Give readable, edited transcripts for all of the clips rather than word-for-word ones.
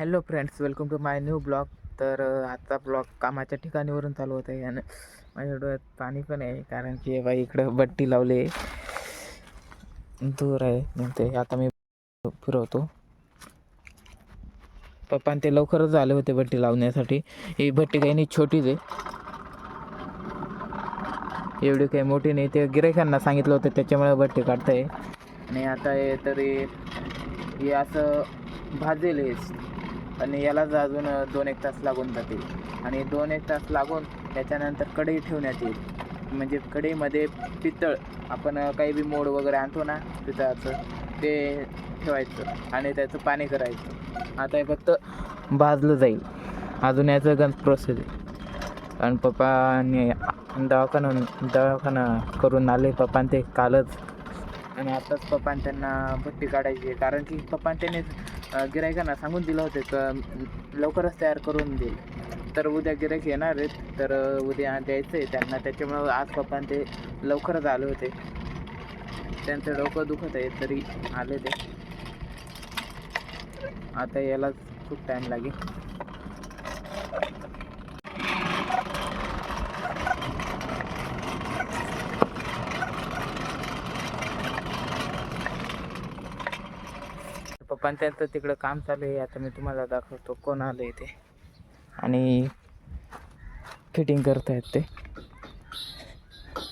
Hello friends, welcome to my new blog. तर आजचा blog कामाच्या ठिकाणीवरून चालू होत आहे आणि माझ्या डोळ्यात पाणी पण आहे, कारण की बाई इकडं बट्टी लावली दूर आहे. ते आता मी फिरवतो. पप्पा ते लवकरच आले होते बट्टी लावण्यासाठी. ही बट्टी काही नाही, छोटीच आहे, एवढी काही मोठी नाही. ते गिऱ्हाईकांना सांगितलं होतं, त्याच्यामुळे बट्टी काढताय. आणि आता हे तरी हे असं भाजेल आणि यालाच अजून 2-1 तास लागून जातील. आणि 2-1 तास लागून त्याच्यानंतर कढई ठेवण्यात येईल. म्हणजे कढईमध्ये पितळ, आपण काही बी मोड वगैरे आणतो ना पितळाचं, ते ठेवायचं आणि त्याचं पाणी करायचं. आता हे फक्त भाजलं जाईल, अजून याचं गंज प्रोसेस आहे. आणि पप्पाने दवाखाना करून आले पप्पा ते कालच. आणि आताच पप्पाने त्यांना भट्टी काढायची आहे, कारण की पप्पाने त्याने गिऱ्हाईकांना सांगून दिलं होतं की लवकरच तयार करून देईल. तर उद्या गिऱ्हाईक येणार आहेत, तर उद्या द्यायचं आहे त्यांना. त्याच्यामुळं आज पप्पाने ते लवकरच आले होते. त्यांचं डोकं दुखत आहे तरी आले ते. आता याला खूप टाईम लागेल. पप्पा त्यांचं तिकडं काम चालू आहे. आता मी तुम्हाला दाखवतो कोण आलं आहे ते. आणि फिटिंग करतायत ते.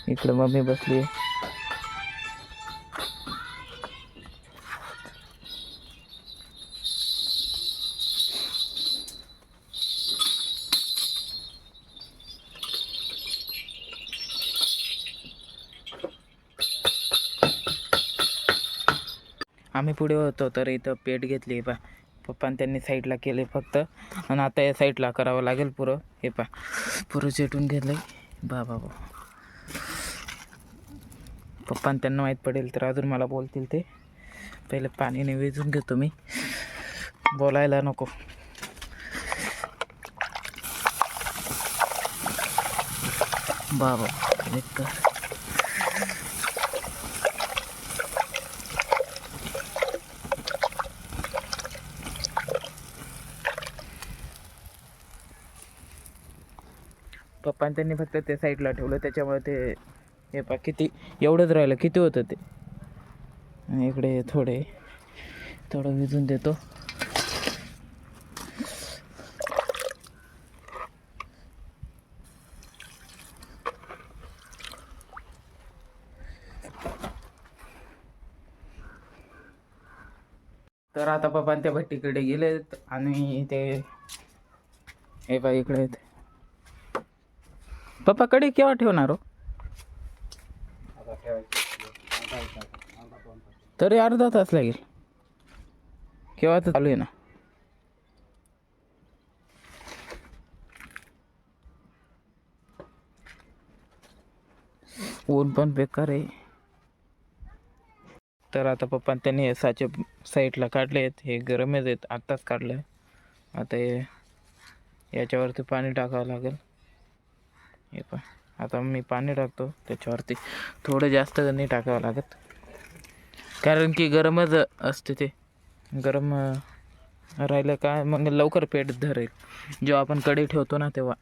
इकडं मम्मी बसली आहे. आम्ही पुढे होतो तर इथं पेट घेतली पा पप्पाने, त्यांनी साईडला केले फक्त. आणि आता या साईडला करावं लागेल पुरं. हे पुरं चेटून घेतलं आहे बाबा. पप्पाने त्यांना माहीत पडेल तर अजून मला बोलतील ते. पहिले पाणीने विजून घेतो मी, बोलायला नको. बाबा एक पप्पाने त्यांनी फक्त ते साईडला ठेवलं, त्याच्यामुळे ते हे किती एवढंच राहिलं. किती होतं ते. आणि इकडे थोडं विजून देतो. तर आता पप्पा त्या भट्टीकडे गेलेत आणि ते हे बा इकडे आहेत. पप्पा कडे केव्हा ठेवणार हो? तरी अर्धा तास लागेल. केव्हा तर चालू आहे ना. ऊन पण बेकार आहे. तर आता पप्पा त्यांनी हे साचे साईडला काढले आहेत. हे गरमच आहेत, आत्ताच काढलं. आता हे याच्यावरती पाणी टाकावं लागेल. हे आता मी पाणी टाकतो त्याच्यावरती. थोडं जास्त नाही टाकावं लागत, कारण की गरमच असते. ते गरम राहिलं का मग लवकर पेट धरेल जेव्हा आपण कढई ठेवतो ना तेव्हा.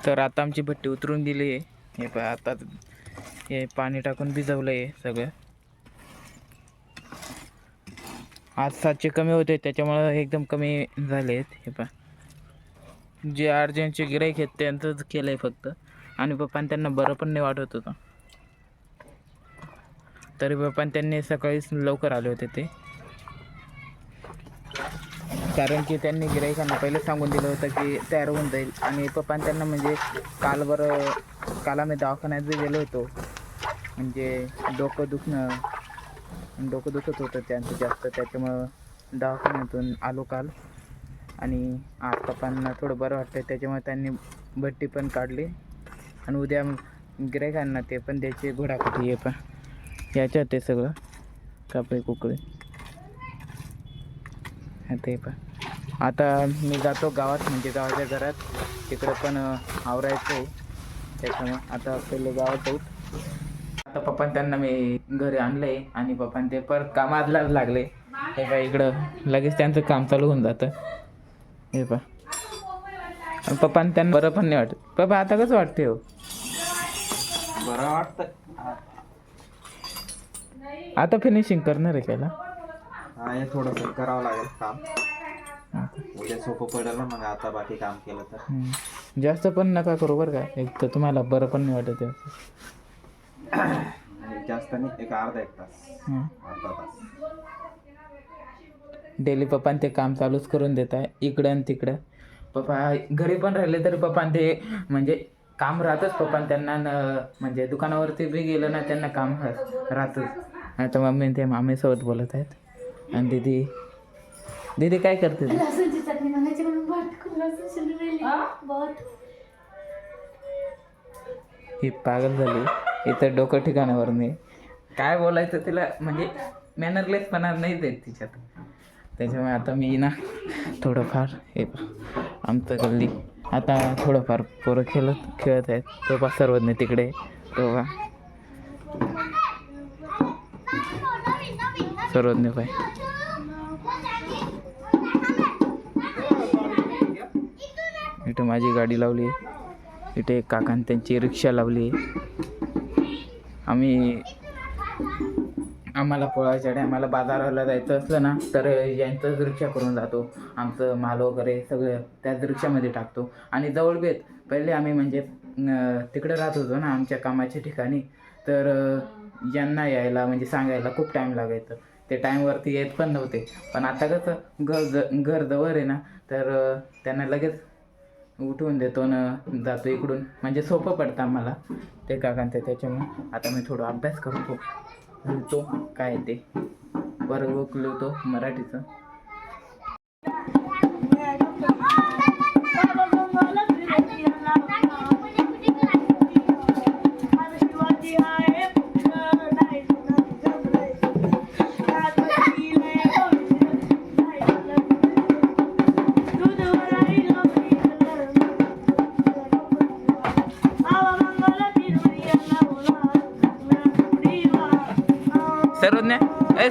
तर आता आमची भट्टी उतरून दिली आहे. हे आता हे पाणी टाकून भिजवलं आहे सगळं. आज 700 कमी होते, त्याच्यामुळं एकदम कमी झाले आहेत. हे जे अर्जंटचे गिऱ्हाईक आहेत त्यांचंच केलं आहे फक्त. आणि पप्पाने त्यांना बरं पण नाही वाटत होतं, तरी पप्पाने त्यांनी सकाळीच लवकर आले होते ते. कारण की त्यांनी गिऱ्हाईकांना पहिले सांगून दिलं होतं की तयार होऊन जाईल. आणि पप्पाने त्यांना म्हणजे काल आम्ही दवाखान्यात बी गेलो होतो. म्हणजे डोकं दुखत होतं त्यांचं जास्त, त्याच्यामुळं दवाखान्यातून आलो काल. आणि आज पप्पांना थोडं बरं वाटतं, त्याच्यामुळे त्यांनी भट्टी पण काढली. आणि उद्या गिऱ्हाईकांना ते पण द्यायचे घोडापट्टी हे पण याच्यात ते सगळं कापडे कुकडे ते पण. आता मी जातो गावात म्हणजे गावाच्या घरात तिकडं पण आवरायचं आहे त्याच्यामुळं आता पहिले गावात जाऊ. आता पप्पा त्यांना मी घरी आणलं आहे आणि पप्पा ते परत कामाला लागले. हे पहा इकडं लगेच त्यांचं काम चालू होऊन जातं. हे पहा आणि पप्पा त्यांना बरं पण नाही वाटत. पप्पा आता कसं वाटते हो? बरं वाटतं. आता फिनिशिंग करणार आहे त्याला. हा हे थोडंसं करावं लागेल काम. उद्या सोपं पडेल ना मग आता बाकी काम केलं तर. जास्त पण नका करू बरं का, एक तर तुम्हाला बरं पण नाही वाटत आहे. जास्त नाही, एक अर्धा तास. डेली पप्पा ते काम चालूच करून देत आहे इकडं आणि तिकडं. पप्पा घरी पण राहिले तरी पप्पा ते म्हणजे काम राहतच पप्पा त्यांना म्हणजे दुकानावरती बी गेलं ना त्यांना काम राहतच. आता मम्मी ते मामीसोबत बोलत आहेत आणि दीदी काय करते? ही पागल झाली इथं डोकं ठिकाणावर नाही. काय बोलायचं तिला म्हणजे मॅनरलेसपणा नाही देत तिच्यात. त्याच्यामुळे आता मी ना थोडंफार हे आमचं गल्ली आता थोडंफार पोरं खेळत आहेत. तो बा सर्वज्ञ तिकडे तो बा सर्वज्ञ पाय इथं माझी गाडी लावली आहे. इथे एक काकांनी त्यांची रिक्षा लावली आहे. आम्हाला पोळाच्या टायमाला बाजाराला जायचं असलं ना तर यांचंच रिक्षा करून जातो. आमचं माल वगैरे सगळं त्याच रिक्षामध्ये टाकतो. आणि जवळ बेत पहिले आम्ही म्हणजे तिकडे राहत होतो ना आमच्या कामाच्या ठिकाणी, तर यांना यायला म्हणजे सांगायला खूप टाईम लागायचं. ते टाईमवरती येत पण नव्हते. पण आता कसं घर जवळ आहे ना तर त्यांना लगेच उठवून देतो न जातो इकडून, म्हणजे सोपं पडतं आम्हाला ते काकांचं. त्याच्यामुळे आता मी थोडं अभ्यास करतो लिहितो काय ते वर्ग लिहितो मराठीचं.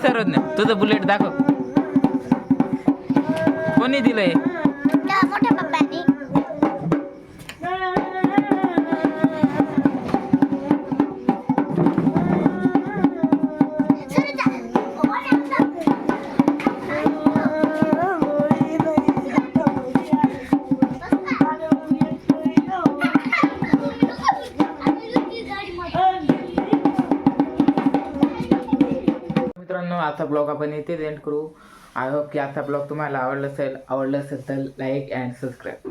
सर्वज्ञ तुझं बुलेट दाखव. कोणी दिलंय? मोठ्या पप्पांनी. मित्रांनो आता ब्लॉग आपण इथेच एंड करू. आय होप की आता ब्लॉग तुम्हाला आवडला असेल तर लाईक अँड सबस्क्राईब.